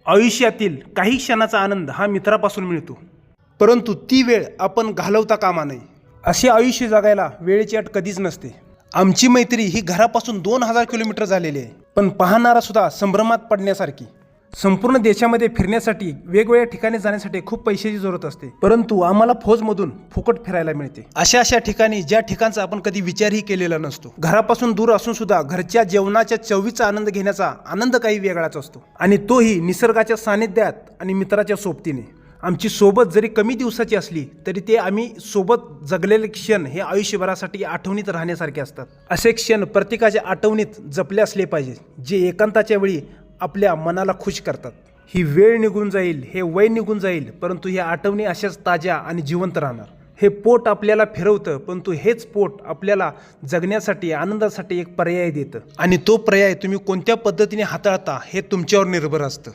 आयुष्यातील काही क्षणाचा आनंद हा मित्रापासून मिळतो, परंतु ती वेळ आपण घालवता कामा नये. असे आयुष्य जगायला वेळेची अट कधीच नसते. आमची मैत्री ही घरापासून 2000 किलोमीटर झालेली आहे, पण पाहणारा सुद्धा संभ्रमात पडण्यासारखी. संपूर्ण देशामध्ये फिरण्यासाठी वेगवेगळ्या ठिकाणी जाण्यासाठी खूप पैशाची जरूरत असते, परंतु आम्हाला फौजमधून फुकट फिरायला मिळते. अशा ठिकाणी ज्या ठिकाणचा आपण कधी विचारही केलेला नसतो. घरापासून दूर असून सुद्धा घरच्या जेवणाच्या चवीचा आनंद घेण्याचा आनंद काही वेगळाच असतो, आणि तोही निसर्गाच्या सानिध्यात आणि मित्राच्या सोबतीने. आमची सोबत जरी कमी दिवसाची असली तरी ते आम्ही सोबत जगलेले क्षण हे आयुष्यभरासाठी आठवणीत राहण्यासारखे असतात. असे क्षण प्रत्येकाच्या आठवणीत जपले असले पाहिजे, जे एकांताच्या वेळी आपल्या मनाला खुश करतात. ही वेळ निघून जाईल, हे वय निघून जाईल, परंतु ह्या आठवणी अशाच ताज्या आणि जिवंत राहणार. हे पोट आपल्याला फिरवतं, परंतु हेच पोट आपल्याला जगण्यासाठी आनंदासाठी एक पर्याय देतं, आणि तो पर्याय तुम्ही कोणत्या पद्धतीने हाताळता हे तुमच्यावर निर्भर असतं.